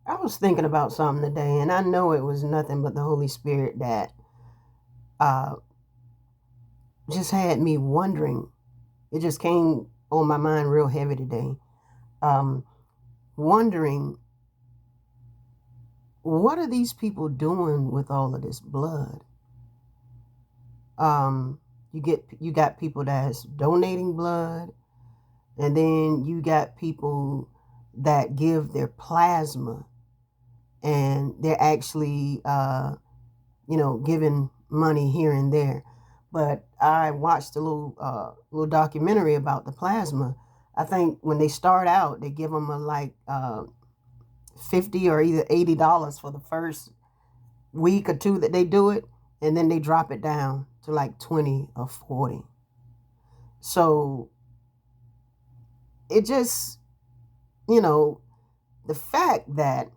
I was thinking about something today, and I know it was nothing but the Holy Spirit that uh, just had me wondering. It just came on my mind real heavy today. Um, Wondering, what are these people doing with all of this blood? Um, you got people that's donating blood, and then you got people that give their plasma, and they're actually giving money here and there. But I watched a little documentary about the plasma. I think when they start out, they give them 50 or either $80 for the first week or two that they do it, and then they drop it down to like 20 or 40. So it just, you know, the fact that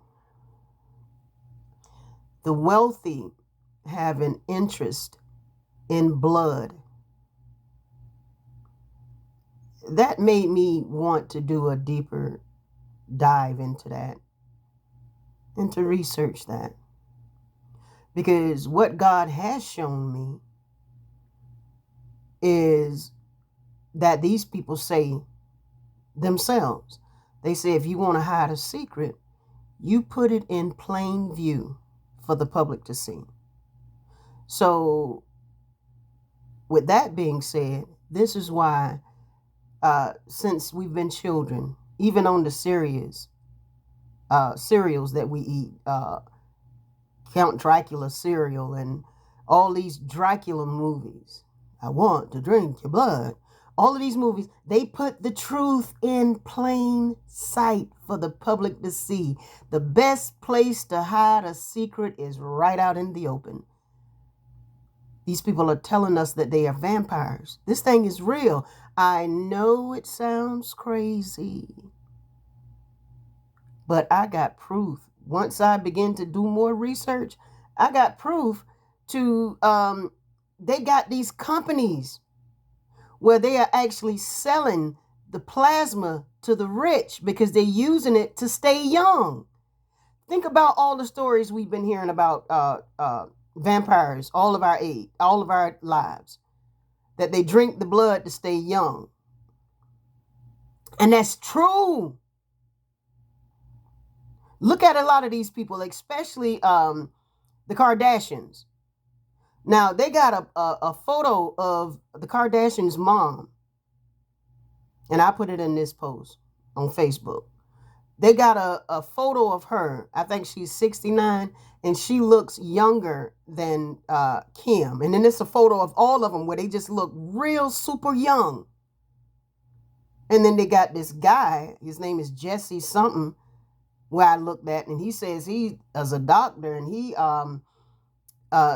the wealthy have an interest in blood, that made me want to do a deeper dive into that and to research that. Because what God has shown me is that these people say themselves, they say, if you want to hide a secret, you put it in plain view for the public to see. So, with that being said, this is why, since we've been children, even on the cereals that we eat, Count Dracula cereal and all these Dracula movies. I want to drink your blood. All of these movies, they put the truth in plain sight for the public to see. The best place to hide a secret is right out in the open. These people are telling us that they are vampires. This thing is real. I know it sounds crazy, but I got proof. Once I begin to do more research, I got proof to they got these companies where they are actually selling the plasma to the rich because they're using it to stay young. Think about all the stories we've been hearing about vampires all of our lives, that they drink the blood to stay young. And that's true. Look at a lot of these people, especially the Kardashians. Now, they got a photo of the Kardashians' mom, and I put it in this post on Facebook. They got a photo of her. I think she's 69, and she looks younger than Kim. And then it's a photo of all of them where they just look real super young. And then they got this guy, his name is Jesse something, where I looked at, and he says he is a doctor, and he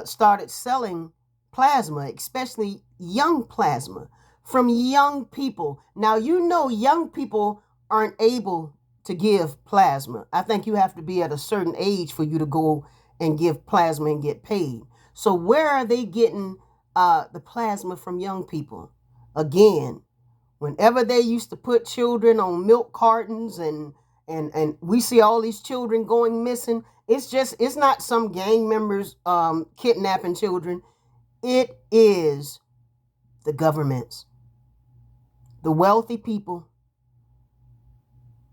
started selling plasma, especially young plasma, from young people. Now, you know, young people aren't able to give plasma. I think you have to be at a certain age for you to go and give plasma and get paid. So where are they getting the plasma from young people? Again, whenever they used to put children on milk cartons and we see all these children going missing, it's not some gang members kidnapping children. It is the governments, the wealthy people.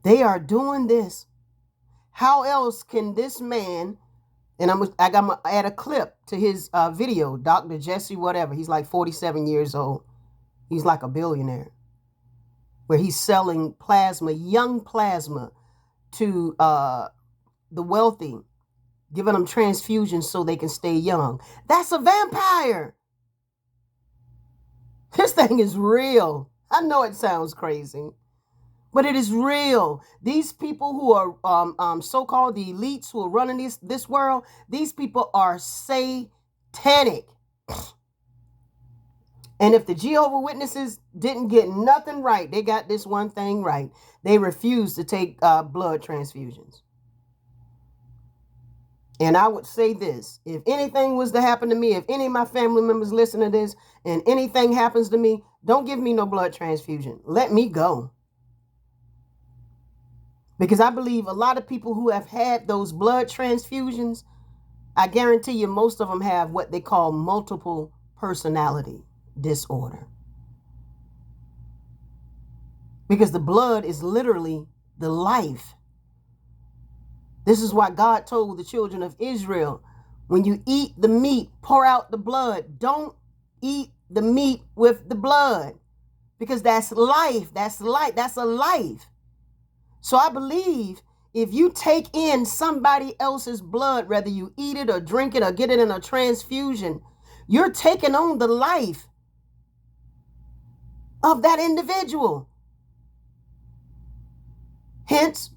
They are doing this. How else can this man, and I got to add a clip to his video, Dr. Jesse whatever, he's like 47 years old. He's like a billionaire, where he's selling plasma, young plasma, to the wealthy, giving them transfusions so they can stay young. That's a vampire. This thing is real. I know it sounds crazy, but it is real. These people who are so-called the elites who are running this world, these people are satanic. And if the Jehovah Witnesses didn't get nothing right, they got this one thing right. They refuse to take blood transfusions. And I would say this, if anything was to happen to me, if any of my family members listen to this and anything happens to me, don't give me no blood transfusion. Let me go. Because I believe a lot of people who have had those blood transfusions, I guarantee you most of them have what they call multiple personality disorder. Because the blood is literally the life. This is why God told the children of Israel, when you eat the meat, pour out the blood. Don't eat the meat with the blood, because that's life. That's life. That's a life. So I believe if you take in somebody else's blood, whether you eat it or drink it or get it in a transfusion, you're taking on the life of that individual. Hence,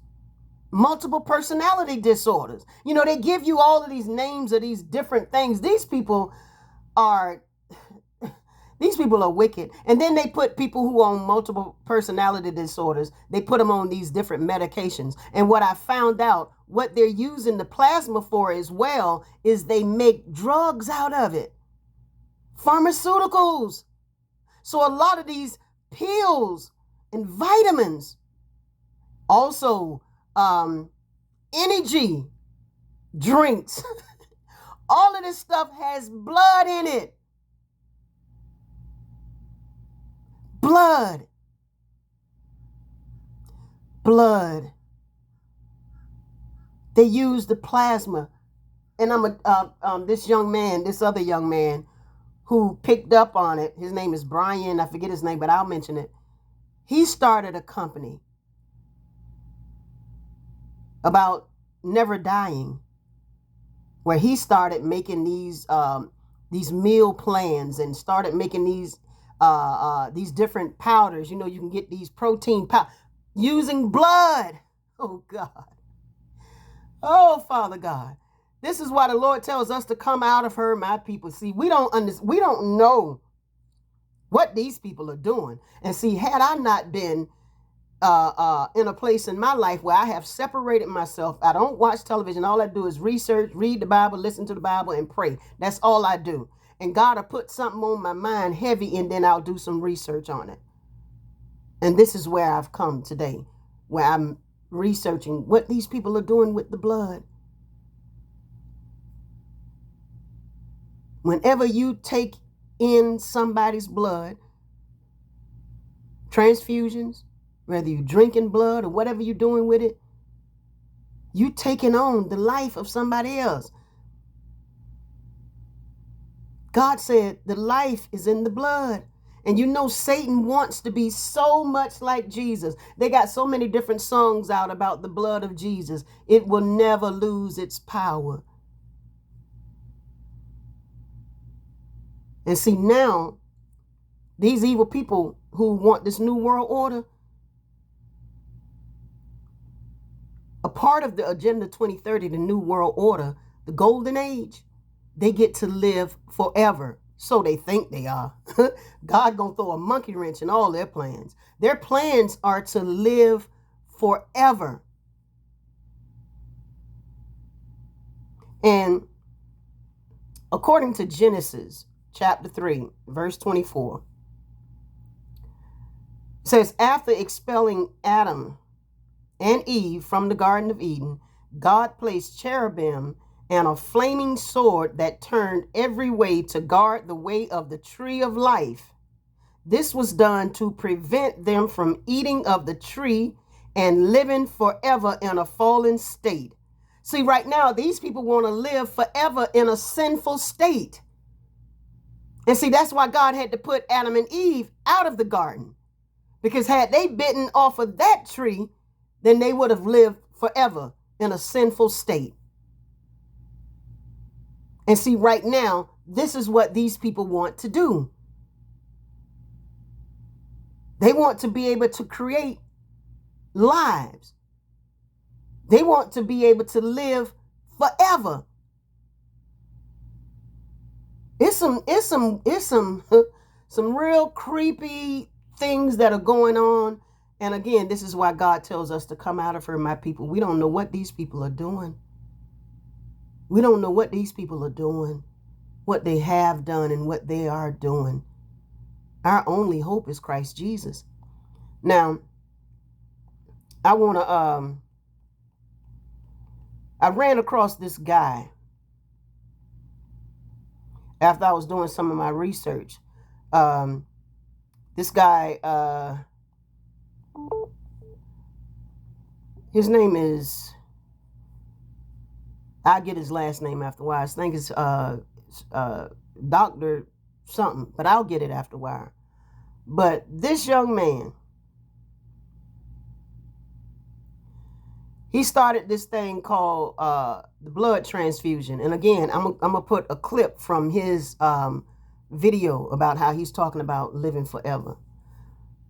multiple personality disorders. You know, they give you all of these names of these different things. These people are wicked. And then they put people who own multiple personality disorders, they put them on these different medications. And what I found out, what they're using the plasma for as well, is they make drugs out of it. Pharmaceuticals. So a lot of these pills and vitamins, also energy drinks, all of this stuff has blood in it. Blood. They use the plasma. And this other young man who picked up on it, his name is Brian, I forget his name, but I'll mention it. He started a company about never dying, where he started making these meal plans and started making these different powders. You know, you can get these protein powder using blood. Oh God. Oh Father God. This is why the Lord tells us to come out of her, my people. See, we don't know what these people are doing. And see, had I not been in a place in my life where I have separated myself, I don't watch television. All I do is research, read the Bible, listen to the Bible, and pray. That's all I do. And God will put something on my mind heavy, and then I'll do some research on it. And this is where I've come today, where I'm researching what these people are doing with the blood. Whenever you take in somebody's blood, transfusions, whether you're drinking blood or whatever you're doing with it, you taking on the life of somebody else. God said the life is in the blood. And you know Satan wants to be so much like Jesus. They got so many different songs out about the blood of Jesus. It will never lose its power. And see, now, these evil people who want this new world order, a part of the Agenda 2030, the new world order, the golden age, they get to live forever. So they think they are. God gonna throw a monkey wrench in all their plans. Their plans are to live forever. And according to Genesis chapter 3, verse 24, it says, after expelling Adam and Eve from the Garden of Eden, God placed cherubim and a flaming sword that turned every way to guard the way of the tree of life. This was done to prevent them from eating of the tree and living forever in a fallen state. See, right now, these people want to live forever in a sinful state. And see, that's why God had to put Adam and Eve out of the garden. Because had they bitten off of that tree, then they would have lived forever in a sinful state. And see, right now, this is what these people want to do. They want to be able to create lives. They want to be able to live forever. It's some real creepy things that are going on. And again, this is why God tells us to come out of her, my people. We don't know what these people are doing. We don't know what these people are doing, what they have done, and what they are doing. Our only hope is Christ Jesus. Now, I want to I ran across this guy after I was doing some of my research. This guy, his name is, I'll get his last name after a while. I think it's Dr. something, but I'll get it after a while. But this young man, he started this thing called the blood transfusion. And again, I'm going to put a clip from his video about how he's talking about living forever.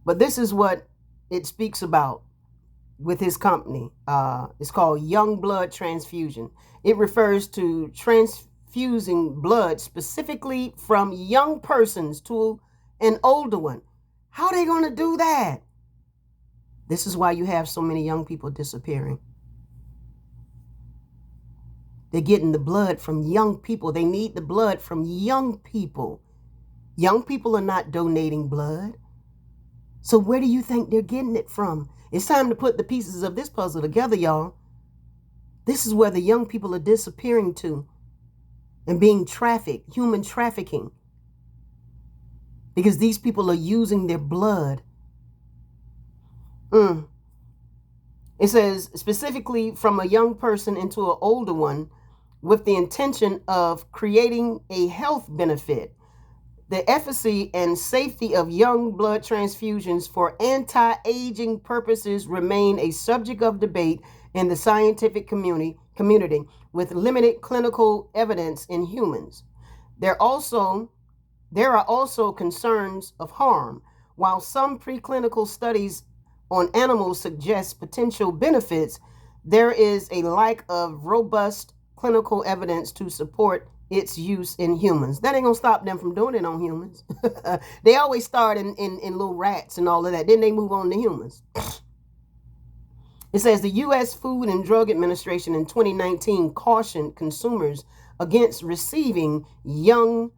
But this is what it speaks about with his company. It's called Young Blood Transfusion. It refers to transfusing blood specifically from young persons to an older one. How are they going to do that? This is why you have so many young people disappearing. They're getting the blood from young people. They need the blood from young people. Young people are not donating blood. So where do you think they're getting it from? It's time to put the pieces of this puzzle together, y'all. This is where the young people are disappearing to and being trafficked, human trafficking. Because these people are using their blood. It says specifically from a young person into an older one with the intention of creating a health benefit. The efficacy and safety of young blood transfusions for anti-aging purposes remain a subject of debate in the scientific community with limited clinical evidence in humans. There are also concerns of harm. While some preclinical studies on animals suggest potential benefits, there is a lack of robust clinical evidence to support its use in humans. That ain't gonna stop them from doing it on humans. They always start in little rats and all of that. Then they move on to humans. It says the U.S. Food and Drug Administration in 2019 cautioned consumers against receiving young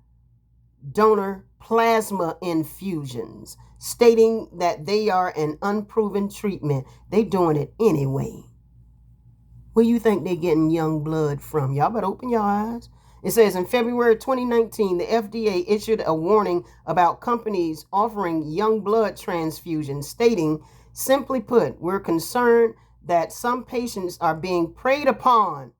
donor plasma infusions, stating that they are an unproven treatment. They doing it anyway. Where you think they're getting young blood from? Y'all better open your eyes. It says in February 2019, the FDA issued a warning about companies offering young blood transfusions, stating, simply put, we're concerned that some patients are being preyed upon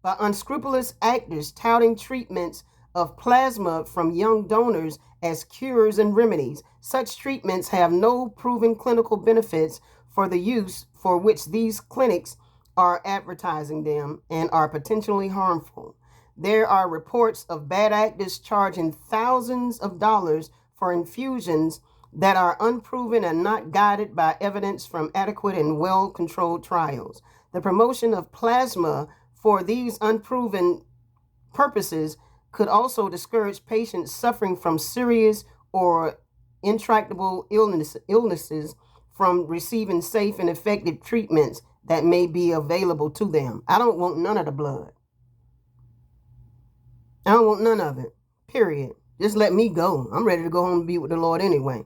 by unscrupulous actors touting treatments of plasma from young donors as cures and remedies. Such treatments have no proven clinical benefits for the use for which these clinics are advertising them and are potentially harmful. There are reports of bad actors charging thousands of dollars for infusions that are unproven and not guided by evidence from adequate and well-controlled trials. The promotion of plasma for these unproven purposes could also discourage patients suffering from serious or intractable illnesses from receiving safe and effective treatments that may be available to them. I don't want none of the blood. I don't want none of it, period. Just let me go. I'm ready to go home and be with the Lord anyway.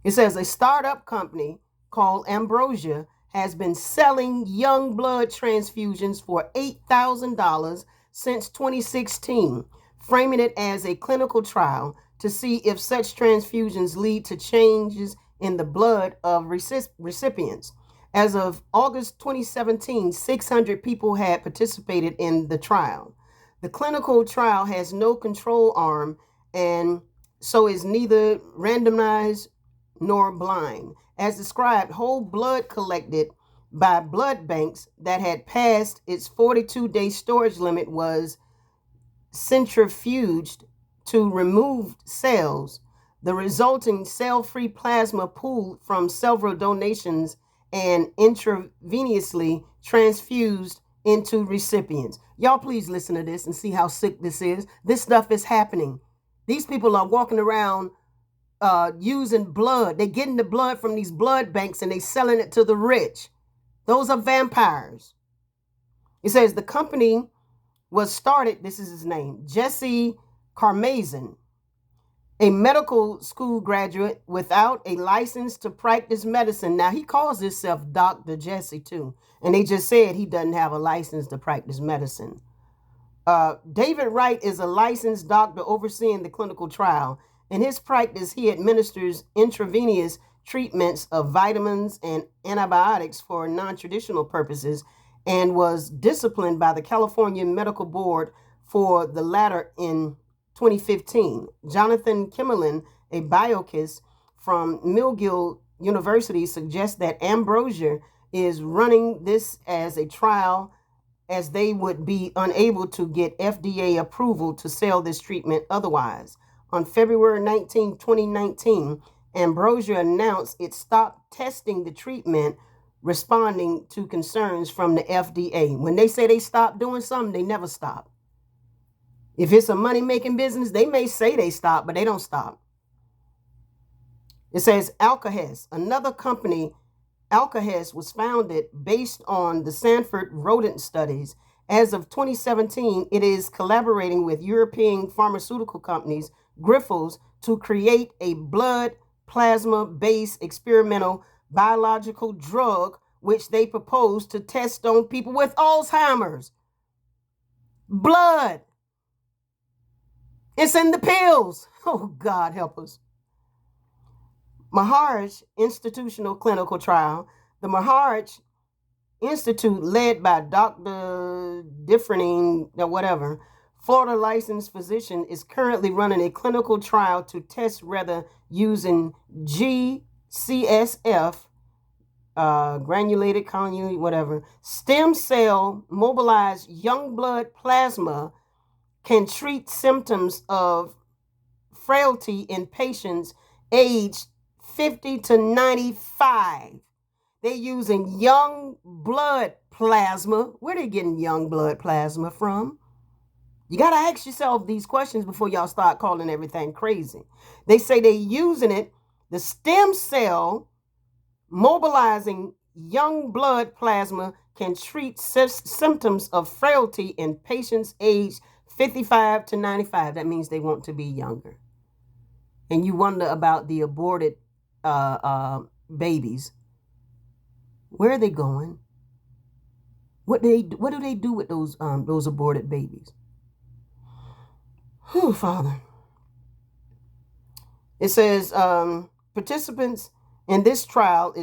It says a startup company called Ambrosia has been selling young blood transfusions for $8,000 since 2016, framing it as a clinical trial to see if such transfusions lead to changes in the blood of recipients. As of August 2017, 600 people had participated in the trial. The clinical trial has no control arm and so is neither randomized nor blind. As described, whole blood collected by blood banks that had passed its 42-day storage limit was centrifuged to remove cells. The resulting cell-free plasma pooled from several donations and intravenously transfused into recipients. Y'all please listen to this and see how sick this is. This stuff is happening. These people are walking around using blood. They're getting the blood from these blood banks and they're selling it to the rich. Those are vampires. It says the company was started, this is his name, Jesse Karmazin, a medical school graduate without a license to practice medicine. Now, he calls himself Dr. Jesse, too. And they just said he doesn't have a license to practice medicine. David Wright is a licensed doctor overseeing the clinical trial. In his practice, he administers intravenous treatments of vitamins and antibiotics for non traditional purposes and was disciplined by the California Medical Board for the latter in 2015. Jonathan Kimmerlin, a biochemist from McGill University, suggests that Ambrosia is running this as a trial as they would be unable to get FDA approval to sell this treatment otherwise. On February 19, 2019, Ambrosia announced it stopped testing the treatment, responding to concerns from the FDA. When they say they stop doing something, they never stop. If it's a money-making business, they may say they stop, but they don't stop. It says Alkahest, another company. Alkahest was founded based on the Sanford rodent studies. As of 2017, it is collaborating with European pharmaceutical companies, Grifols, to create a blood plasma-based experimental biological drug, which they propose to test on people with Alzheimer's. Blood. It's in the pills. Oh, God help us. Maharaj Institutional Clinical Trial. The Maharaj Institute, led by Dr. Differning, whatever, Florida licensed physician, is currently running a clinical trial to test whether using GCSF, granulated conjugate, whatever, stem cell mobilized young blood plasma can treat symptoms of frailty in patients aged 50 to 95. They're using young blood plasma. Where are they getting young blood plasma from? You got to ask yourself these questions before y'all start calling everything crazy. They say they're using it, the stem cell mobilizing young blood plasma can treat symptoms of frailty in patients aged 55 to 95. That means they want to be younger. And you wonder about the aborted babies. Where are they going? What do they do with those aborted babies? Whew, Father. It says participants in this trial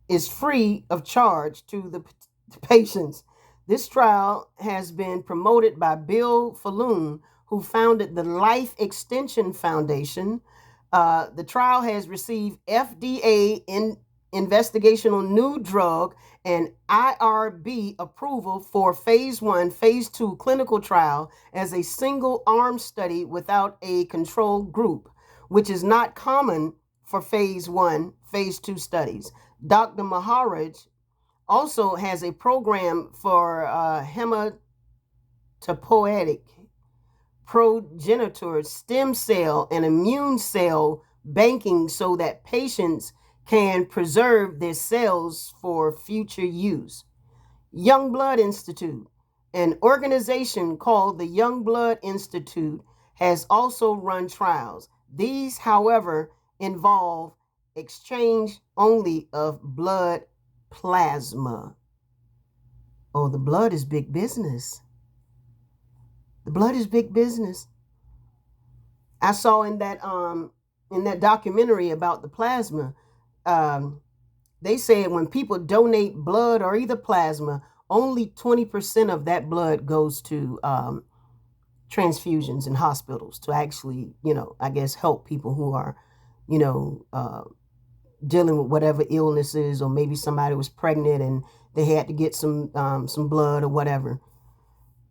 is free of charge to the patients. This trial has been promoted by Bill Falloon, who founded the Life Extension Foundation. The trial has received FDA investigational new drug and IRB approval for phase 1, phase 2 clinical trial as a single arm study without a control group, which is not common for phase 1, phase 2 studies. Dr. Maharaj also has a program for hematopoietic progenitor stem cell and immune cell banking so that patients can preserve their cells for future use. Young Blood Institute, an organization called the Young Blood Institute, has also run trials. These, however, involve exchange only of blood plasma. Oh, the blood is big business. The blood is big business. I saw in that documentary about the plasma, they said when people donate blood or either plasma, only 20% of that blood goes to transfusions in hospitals to actually, I guess, help people who are, dealing with whatever illnesses, or maybe somebody was pregnant and they had to get some blood or whatever.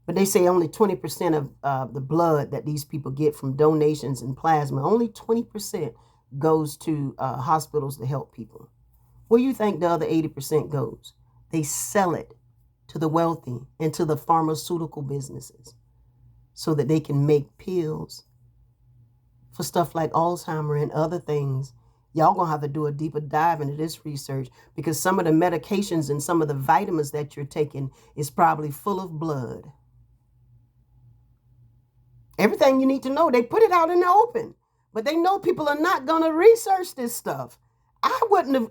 But they say only 20% of the blood that these people get from donations and plasma, only 20% goes to hospitals to help people. Where do you think the other 80% goes? They sell it to the wealthy and to the pharmaceutical businesses so that they can make pills for stuff like Alzheimer and other things. Y'all gonna have to do a deeper dive into this research, because some of the medications and some of the vitamins that you're taking is probably full of blood. Everything you need to know, they put it out in the open. But they know people are not going to research this stuff. I wouldn't have,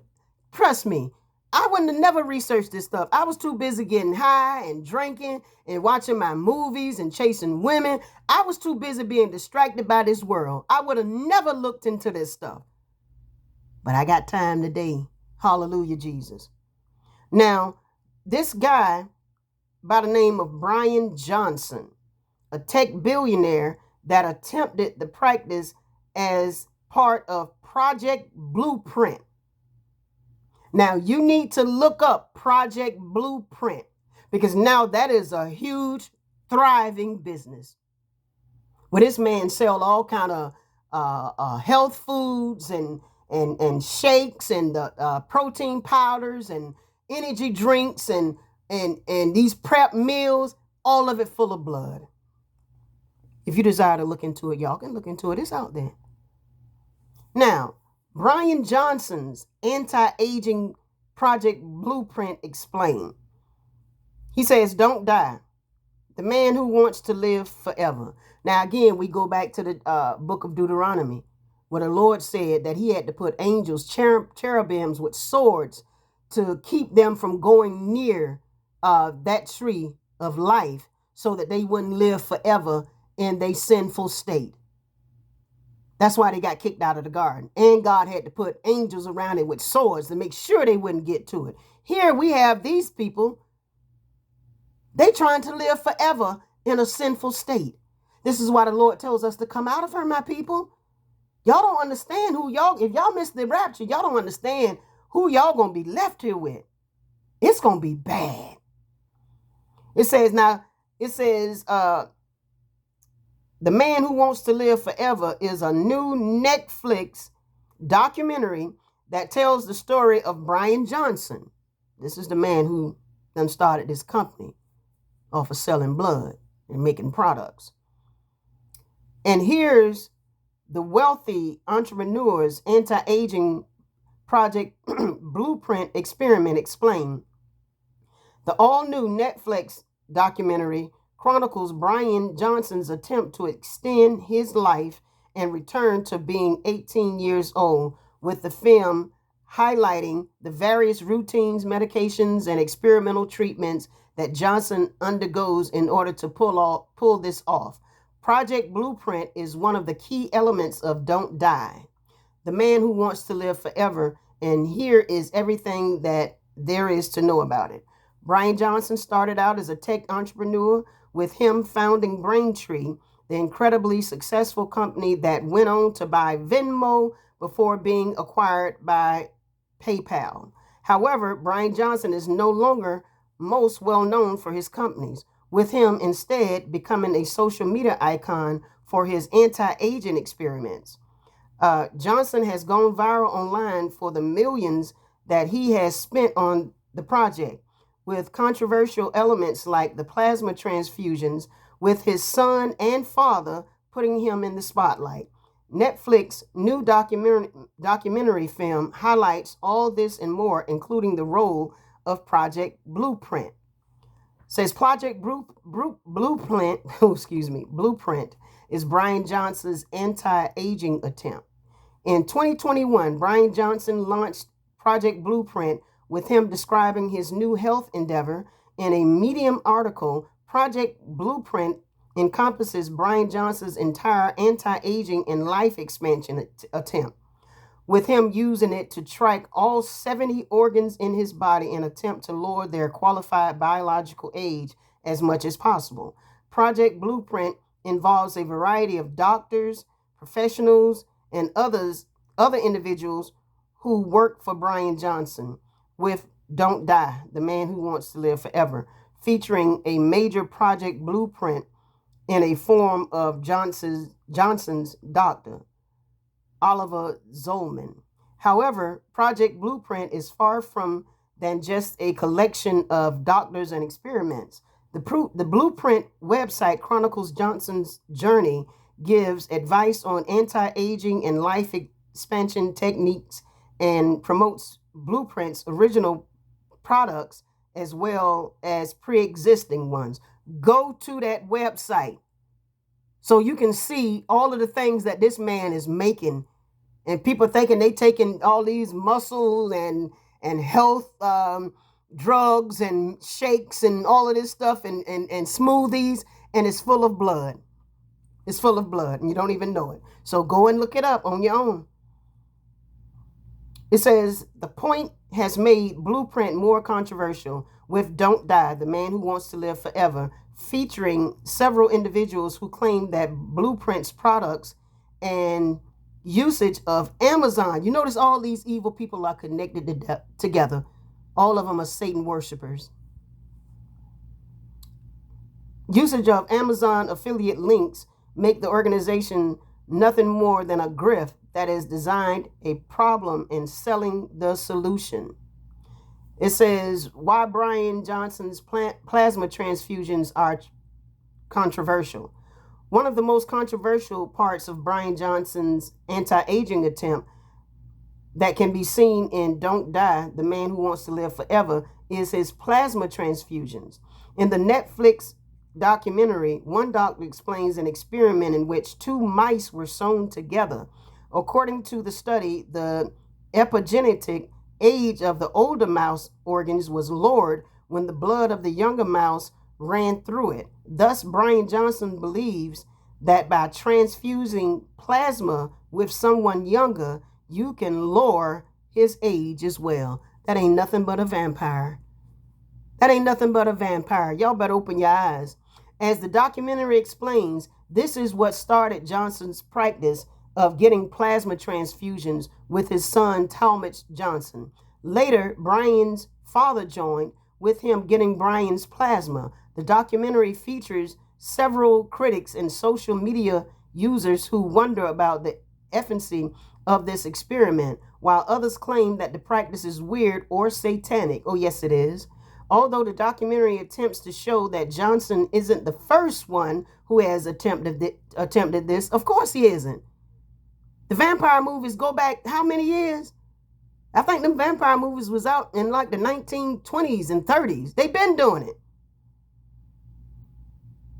trust me, I wouldn't have never researched this stuff. I was too busy getting high and drinking and watching my movies and chasing women. I was too busy being distracted by this world. I would have never looked into this stuff. But I got time today. Hallelujah, Jesus. Now, this guy by the name of Brian Johnson, a tech billionaire that attempted the practice as part of Project Blueprint. Now, you need to look up Project Blueprint because now that is a huge, thriving business. Where this man sell all kind of health foods and shakes and protein powders and energy drinks and these prep meals, all of it full of blood. If you desire to look into it, y'all can look into it. It's out there. Now, Brian Johnson's anti-aging Project Blueprint explained. He says, don't die. The man who wants to live forever. Now, again, we go back to the book of Deuteronomy, where the Lord said that he had to put angels, cherubims with swords to keep them from going near that tree of life so that they wouldn't live forever in their sinful state. That's why they got kicked out of the garden. And God had to put angels around it with swords to make sure they wouldn't get to it. Here we have these people. They trying to live forever in a sinful state. This is why the Lord tells us to come out of her, my people. Y'all don't understand who y'all, if y'all miss the rapture, y'all don't understand who y'all going to be left here with. It's going to be bad. It says, The Man Who Wants to Live Forever is a new Netflix documentary that tells the story of Brian Johnson. This is the man who then started this company off of selling blood and making products. And here's the wealthy entrepreneur's anti-aging Project Blueprint experiment explained. The all-new Netflix documentary chronicles Brian Johnson's attempt to extend his life and return to being 18 years old, with the film highlighting the various routines, medications, and experimental treatments that Johnson undergoes in order to pull this off. Project Blueprint is one of the key elements of Don't Die, The Man Who Wants to Live Forever, and here is everything that there is to know about it. Brian Johnson started out as a tech entrepreneur, with him founding Braintree, the incredibly successful company that went on to buy Venmo before being acquired by PayPal. However, Brian Johnson is no longer most well known for his companies, with him instead becoming a social media icon for his anti-aging experiments. Johnson has gone viral online for the millions that he has spent on the project, with controversial elements like the plasma transfusions, with his son and father putting him in the spotlight. Netflix new documentary film highlights all this and more, including the role of Project Blueprint. Says Project Blueprint, Blueprint is Brian Johnson's anti-aging attempt. In 2021, Brian Johnson launched Project Blueprint, with him describing his new health endeavor in a Medium article. Project Blueprint encompasses Brian Johnson's entire anti-aging and life expansion attempt, with him using it to track all 70 organs in his body in an attempt to lower their qualified biological age as much as possible. Project Blueprint involves a variety of doctors, professionals, and other individuals who work for Brian Johnson, with Don't Die, The Man Who Wants to Live Forever, featuring a major Project Blueprint in a form of Johnson's doctor, Oliver Zolman. However, Project Blueprint is far from than just a collection of doctors and experiments. The Blueprint website chronicles Johnson's journey, gives advice on anti-aging and life expansion techniques, and promotes Blueprint's original products as well as pre-existing ones. Go to that website. So you can see all of the things that this man is making, and people thinking they taking all these muscle and health drugs and shakes and all of this stuff and smoothies, and it's full of blood. It's full of blood, and you don't even know it. So go and look it up on your own. It says the point has made Blueprint more controversial with Don't Die, the Man Who Wants to Live Forever, featuring several individuals who claim that Blueprint's products and usage of Amazon. You notice all these evil people are connected together. All of them are Satan worshipers. Usage of Amazon affiliate links make the organization nothing more than a grift that has designed a problem in selling the solution. It says why Brian Johnson's plasma transfusions are controversial. One of the most controversial parts of Brian Johnson's anti-aging attempt that can be seen in Don't Die, the Man Who Wants to Live Forever, is his plasma transfusions. In the Netflix documentary, one doctor explains an experiment in which two mice were sewn together. According to the study, the epigenetic age of the older mouse organs was lowered when the blood of the younger mouse ran through it. Thus, Brian Johnson believes that by transfusing plasma with someone younger, you can lower his age as well. That ain't nothing but a vampire. That ain't nothing but a vampire. Y'all better open your eyes. As the documentary explains, this is what started Johnson's practice of getting plasma transfusions with his son, Talmadge Johnson. Later, Brian's father joined, with him getting Brian's plasma. The documentary features several critics and social media users who wonder about the efficacy of this experiment, while others claim that the practice is weird or satanic. Oh, yes, it is. Although the documentary attempts to show that Johnson isn't the first one who has attempted this, of course he isn't. The vampire movies go back how many years? I think them vampire movies was out in like the 1920s and 30s. They've been doing it.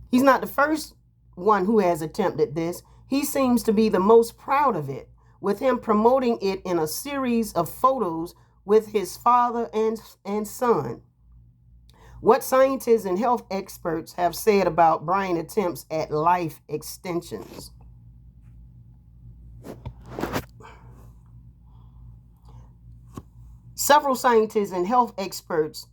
He's not the first one who has attempted this. He seems to be the most proud of it, with him promoting it in a series of photos with his father and son. What scientists and health experts have said about Brian's attempts at life extensions. Several scientists and health experts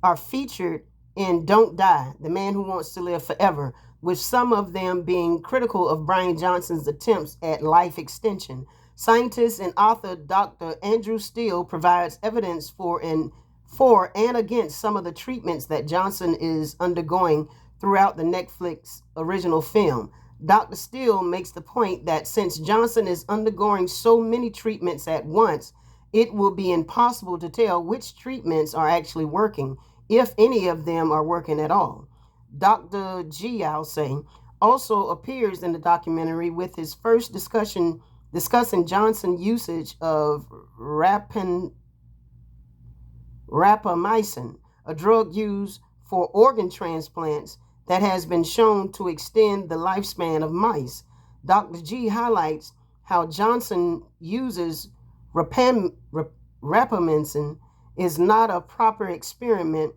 are featured in Don't Die, the Man Who Wants to Live Forever, with some of them being critical of Brian Johnson's attempts at life extension. Scientist and author Dr. Andrew Steele provides evidence for and against some of the treatments that Johnson is undergoing throughout the Netflix original film. Dr. Steele makes the point that since Johnson is undergoing so many treatments at once, it will be impossible to tell which treatments are actually working, if any of them are working at all. Dr. G, I'll say, also appears in the documentary with his first discussing Johnson's usage of rapamycin, a drug used for organ transplants that has been shown to extend the lifespan of mice. Dr. G highlights how Johnson uses rapamycin is not a proper experiment,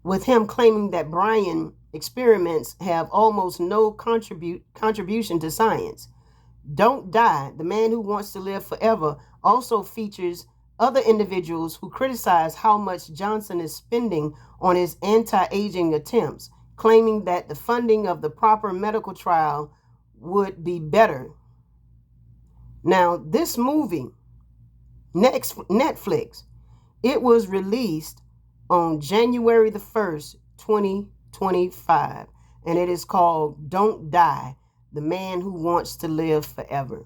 with him claiming that Brian experiments have almost no contribution to science. Don't Die, the Man Who Wants to Live Forever also features other individuals who criticize how much Johnson is spending on his anti-aging attempts, claiming that the funding of the proper medical trial would be better. Now, this movie, Netflix, it was released on January the 1st, 2025, and it is called Don't Die, the Man Who Wants to Live Forever.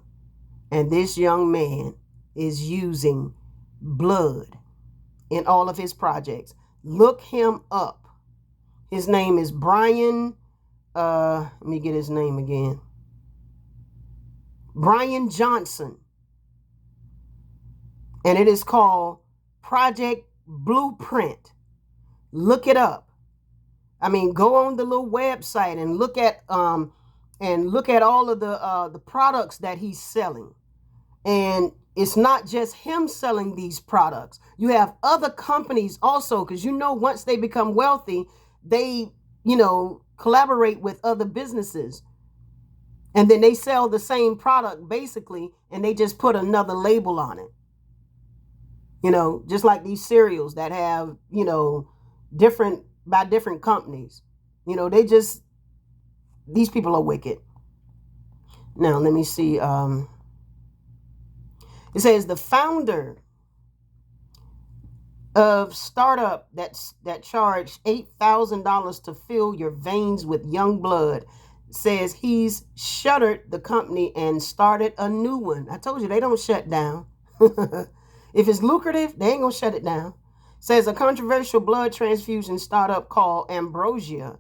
And this young man is using blood in all of his projects. Look him up. His name is Brian, let me get his name again. Brian Johnson. And it is called Project Blueprint. Look it up. I mean, go on the little website and look at and look at all of the products that he's selling. And it's not just him selling these products. You have other companies also, because once they become wealthy, they collaborate with other businesses, and then they sell the same product basically, and they just put another label on it. Just like these cereals that have different by different companies. These people are wicked. Now let me see. It says the founder of startup that charged $8,000 to fill your veins with young blood says he's shuttered the company and started a new one. I told you they don't shut down. If it's lucrative, they ain't gonna shut it down. Says a controversial blood transfusion startup called Ambrosia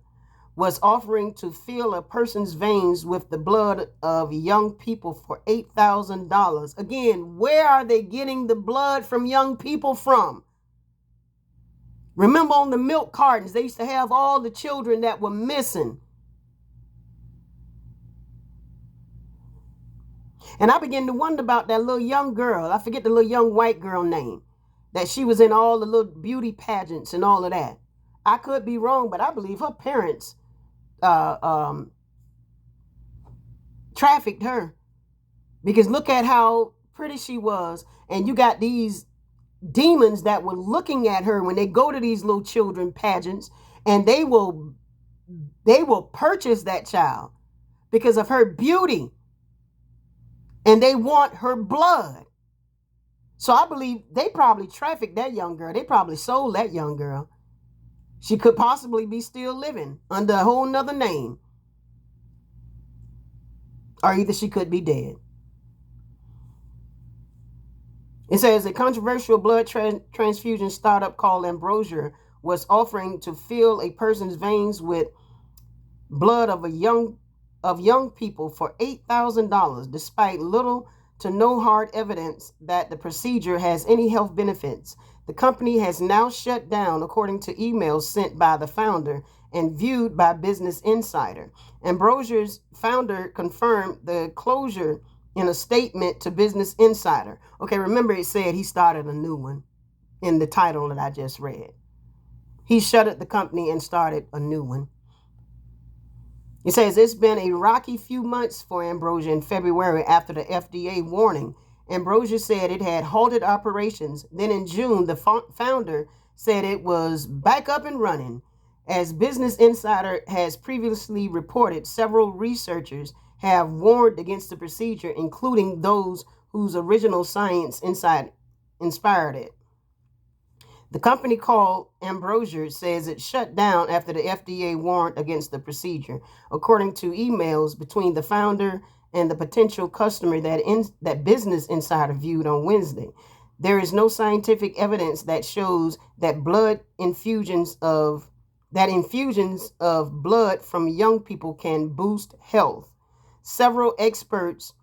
was offering to fill a person's veins with the blood of young people for $8,000. Again, where are they getting the blood from young people from? Remember on the milk cartons, they used to have all the children that were missing. And I began to wonder about that little young girl. I forget the little young white girl name. That she was in all the little beauty pageants and all of that. I could be wrong, but I believe her parents trafficked her. Because look at how pretty she was. And you got these demons that were looking at her when they go to these little children pageants, and they will purchase that child because of her beauty, and they want her blood. So I believe they probably trafficked that young girl. They probably sold that young girl. She could possibly be still living under a whole nother name, or either she could be dead. It says a controversial blood transfusion startup called Ambrosia was offering to fill a person's veins with blood of young people for $8,000, despite little to no hard evidence that the procedure has any health benefits. The company has now shut down, according to emails sent by the founder and viewed by Business Insider. Ambrosia's founder confirmed the closure in a statement to Business Insider. Okay, remember it said he started a new one in the title that I just read. He shuttered the company and started a new one. It says it's been a rocky few months for Ambrosia in February after the FDA warning. Ambrosia said it had halted operations. Then in June, the founder said it was back up and running. As Business Insider has previously reported, several researchers have warned against the procedure, including those whose original science inspired it. The company called Ambrosia says it shut down after the FDA warned against the procedure, according to emails between the founder and the potential customer that Business Insider viewed on Wednesday. There is no scientific evidence that shows that infusions of blood from young people can boost health. Several experts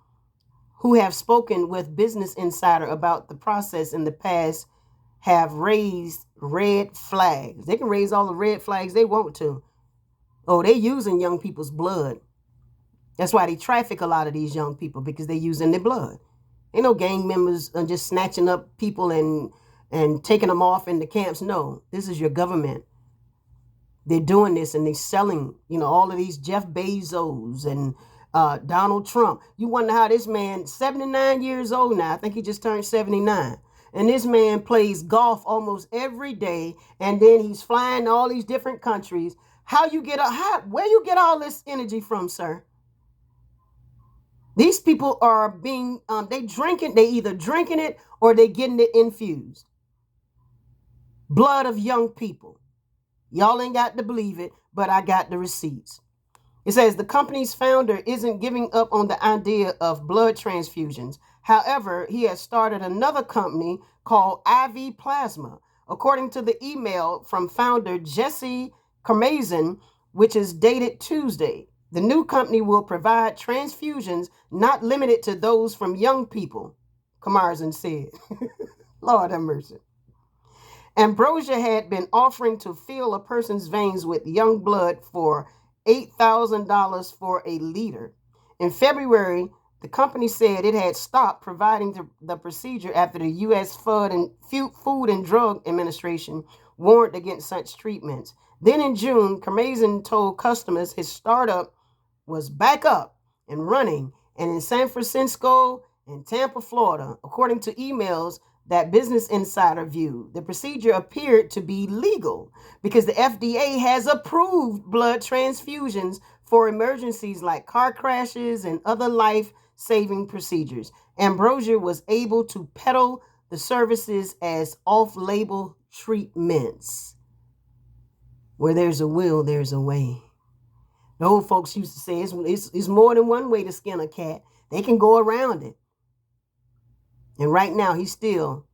who have spoken with Business Insider about the process in the past have raised red flags. They can raise all the red flags they want to. Oh, they're using young people's blood. That's why they traffic a lot of these young people, because they're using their blood. Ain't no gang members just snatching up people and taking them off in the camps. No, this is your government. They're doing this, and they're selling, all of these Jeff Bezos and Donald Trump. You wonder how this man, 79 years old now, I think he just turned 79. And this man plays golf almost every day, and then he's flying to all these different countries. Where you get all this energy from, sir? These people are being, they either drinking it or they getting it infused. Blood of young people. Y'all ain't got to believe it, but I got the receipts. It says the company's founder isn't giving up on the idea of blood transfusions. However, he has started another company called IV Plasma. According to the email from founder Jesse Karmazin, which is dated Tuesday, the new company will provide transfusions not limited to those from young people, Karmazin said. Lord have mercy. Ambrosia had been offering to fill a person's veins with young blood for $8,000 for a liter. In February, the company said it had stopped providing the procedure after the U.S. Food and Drug Administration warned against such treatments. Then in June, Kamazin told customers his startup was back up and running, and in San Francisco and Tampa, Florida, according to emails that Business Insider viewed. The procedure appeared to be legal because the FDA has approved blood transfusions for emergencies like car crashes and other life-saving procedures. Ambrosia was able to peddle the services as off-label treatments. Where there's a will, there's a way. The old folks used to say it's more than one way to skin a cat. They can go around it. And right now, he's still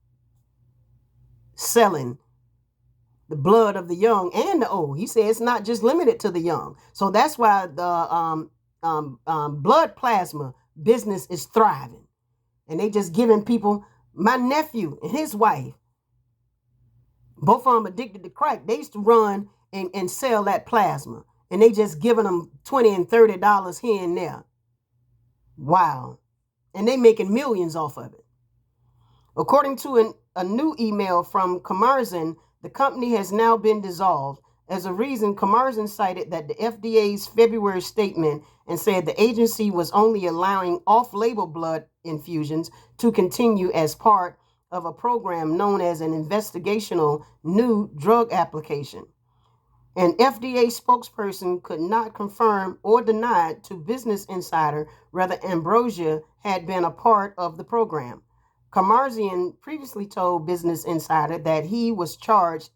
selling the blood of the young and the old. He said it's not just limited to the young. So that's why the blood plasma business is thriving. And they just giving people, my nephew and his wife, both of them addicted to crack. They used to run and sell that plasma. And they just giving them $20 and $30 here and there. Wow. And they making millions off of it. According to a new email from Kamazin, the company has now been dissolved. As a reason, Kamazin cited that the FDA's February statement and said the agency was only allowing off-label blood infusions to continue as part of a program known as an investigational new drug application. An FDA spokesperson could not confirm or deny to Business Insider whether Ambrosia had been a part of the program. Kamazin previously told Business Insider that he was charging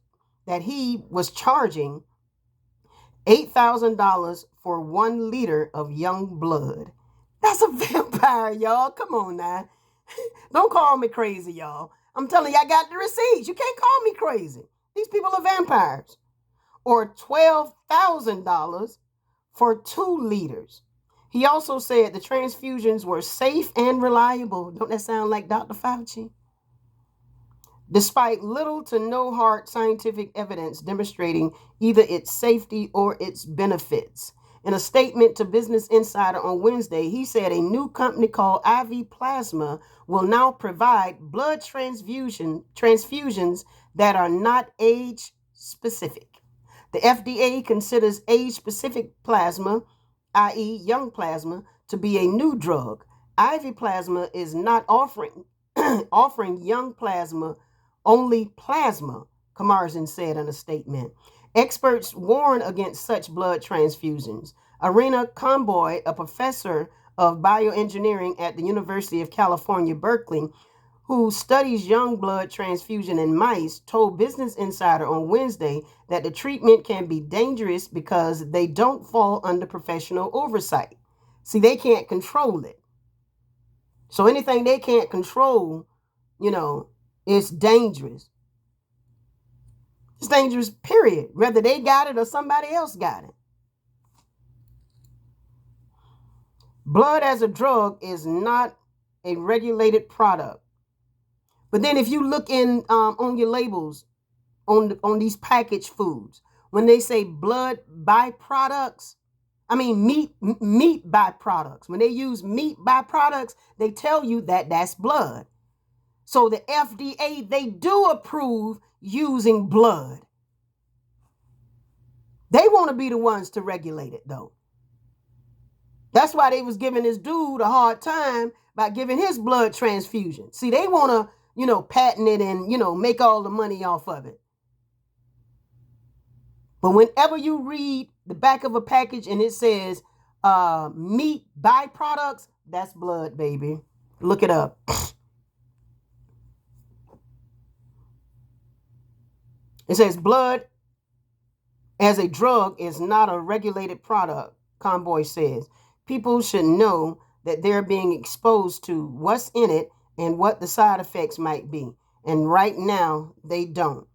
$8,000 for 1 liter of young blood. That's a vampire, y'all. Come on now. Don't call me crazy, y'all. I'm telling you, I got the receipts. You can't call me crazy. These people are vampires. Or $12,000 for 2 liters. He also said the transfusions were safe and reliable. Don't that sound like Dr. Fauci? Despite little to no hard scientific evidence demonstrating either its safety or its benefits. In a statement to Business Insider on Wednesday, he said a new company called IV Plasma will now provide blood transfusions that are not age-specific. The FDA considers age-specific plasma, i.e. young plasma, to be a new drug. IV Plasma is not offering young plasma, only plasma, Kamazin said in a statement. Experts warn against such blood transfusions. Irina Comboy, a professor of bioengineering at the University of California, Berkeley, who studies young blood transfusion in mice, told Business Insider on Wednesday that the treatment can be dangerous because they don't fall under professional oversight. See, they can't control it. So anything they can't control, it's dangerous. It's dangerous, period. Whether they got it or somebody else got it. Blood as a drug is not a regulated product. But then if you look on your labels, on these packaged foods, when they say blood byproducts, meat byproducts. When they use meat byproducts, they tell you that that's blood. So the FDA, they do approve using blood. They want to be the ones to regulate it, though. That's why they was giving this dude a hard time by giving his blood transfusion. See, they want to, patent it and, make all the money off of it. But whenever you read the back of a package and it says meat byproducts, that's blood, baby. Look it up. It says blood as a drug is not a regulated product, Comboy says. People should know that they're being exposed to what's in it and what the side effects might be. And right now, they don't.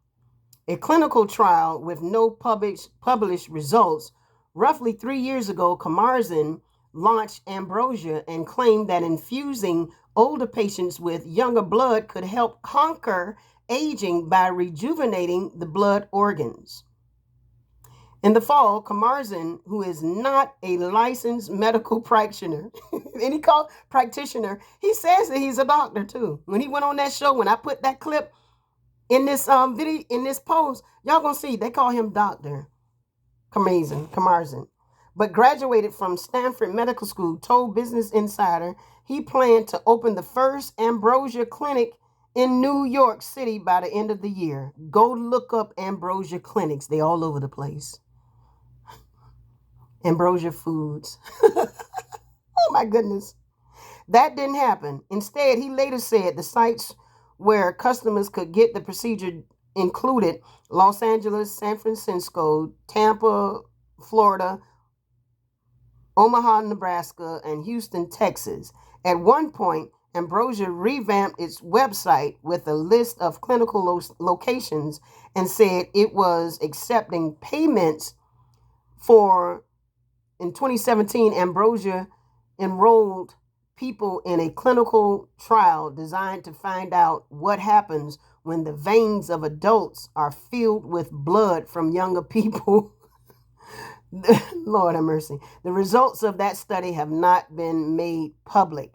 A clinical trial with no published results, roughly 3 years ago, Kamazin launched Ambrosia and claimed that infusing older patients with younger blood could help conquer aging by rejuvenating the blood organs. In the fall, Kamarza, who is not a licensed medical practitioner, any call practitioner, he says that he's a doctor too. When he went on that show, when I put that clip in this video, in this post, y'all gonna see they call him Dr. Kamarza, but graduated from Stanford Medical School, told Business Insider he planned to open the first Ambrosia clinic in New York City by the end of the year. Go look up Ambrosia clinics. They all over the place. Ambrosia Foods. Oh my goodness. That didn't happen. Instead, he later said the sites where customers could get the procedure included Los Angeles, San Francisco, Tampa, Florida, Omaha, Nebraska, and Houston, Texas. At one point, Ambrosia revamped its website with a list of clinical locations and said it was accepting payments for. In 2017, Ambrosia enrolled people in a clinical trial designed to find out what happens when the veins of adults are filled with blood from younger people. Lord have mercy. The results of that study have not been made public.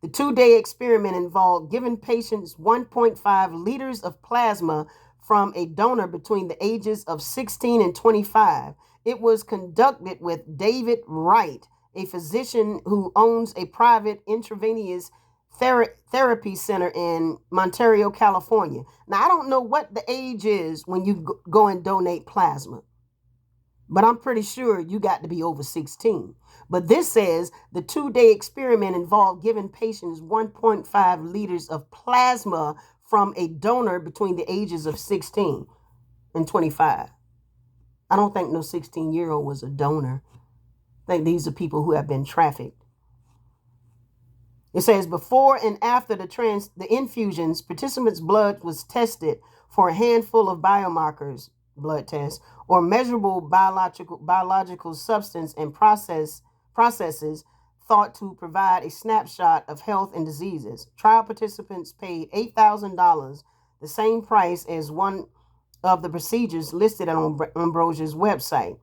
The 2-day experiment involved giving patients 1.5 liters of plasma from a donor between the ages of 16 and 25. It was conducted with David Wright, a physician who owns a private intravenous therapy center in Ontario, California. Now, I don't know what the age is when you go and donate plasma, but I'm pretty sure you got to be over 16. But this says the 2-day experiment involved giving patients 1.5 liters of plasma from a donor between the ages of 16 and 25. I don't think no 16-year-old was a donor. I think these are people who have been trafficked. It says before and after the infusions, participants' blood was tested for a handful of biomarkers, blood tests, or measurable biological substance and processes thought to provide a snapshot of health and diseases. Trial participants paid $8,000, the same price as one of the procedures listed on Ambrosia's website.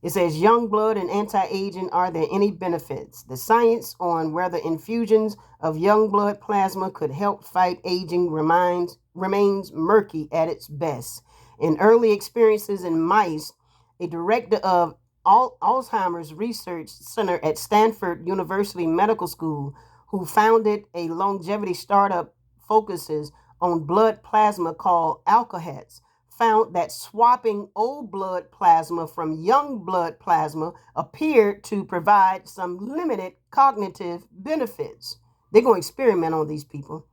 It says young blood and anti-aging, are there any benefits? The science on whether infusions of young blood plasma could help fight aging remains murky at its best. In early experiences in mice, a director of Alzheimer's Research Center at Stanford University Medical School, who founded a longevity startup focuses on blood plasma called Alcohets, found that swapping old blood plasma from young blood plasma appeared to provide some limited cognitive benefits. They're going to experiment on these people.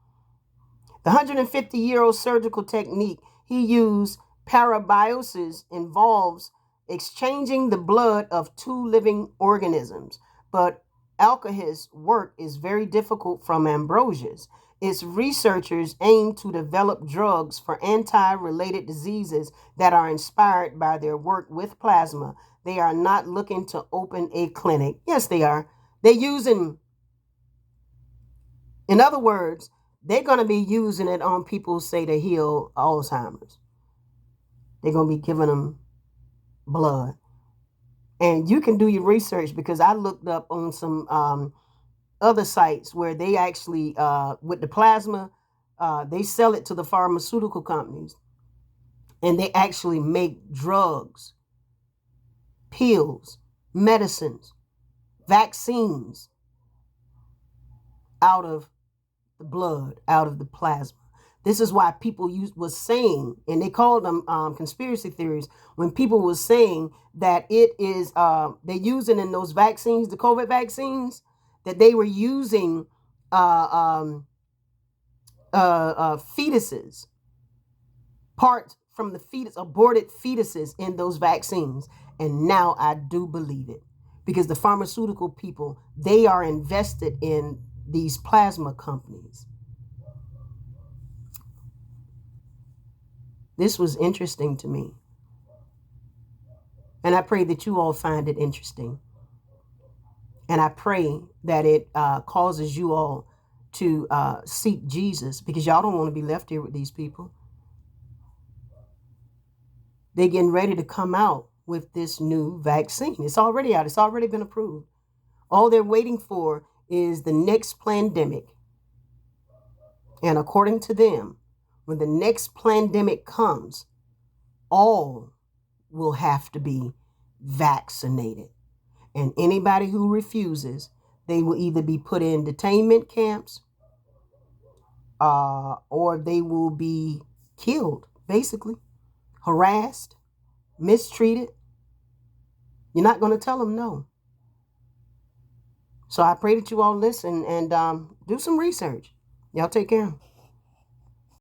The 150-year-old surgical technique he used, parabiosis, involves exchanging the blood of two living organisms, but Alcohets' work is very difficult from Ambrosia's. Its researchers aim to develop drugs for anti-related diseases that are inspired by their work with plasma. They are not looking to open a clinic. Yes, they are. They're using, in other words, they're going to be using it on people who say they heal Alzheimer's. They're going to be giving them blood. And you can do your research, because I looked up on some other sites where they actually, with the plasma, they sell it to the pharmaceutical companies, and they actually make drugs, pills, medicines, vaccines out of the blood, out of the plasma. This is why people was saying, and they called them conspiracy theories, when people was saying that it is, they're using in those vaccines, the COVID vaccines, that they were using fetuses, parts from the fetus, aborted fetuses in those vaccines. And now I do believe it, because the pharmaceutical people, they are invested in these plasma companies. This was interesting to me, and I pray that you all find it interesting. And I pray that it causes you all to seek Jesus, because y'all don't want to be left here with these people. They're getting ready to come out with this new vaccine. It's already out. It's already been approved. All they're waiting for is the next pandemic. And according to them, when the next pandemic comes, all will have to be vaccinated. And anybody who refuses, they will either be put in detainment camps or they will be killed, basically, harassed, mistreated. You're not going to tell them no. So I pray that you all listen and do some research. Y'all take care.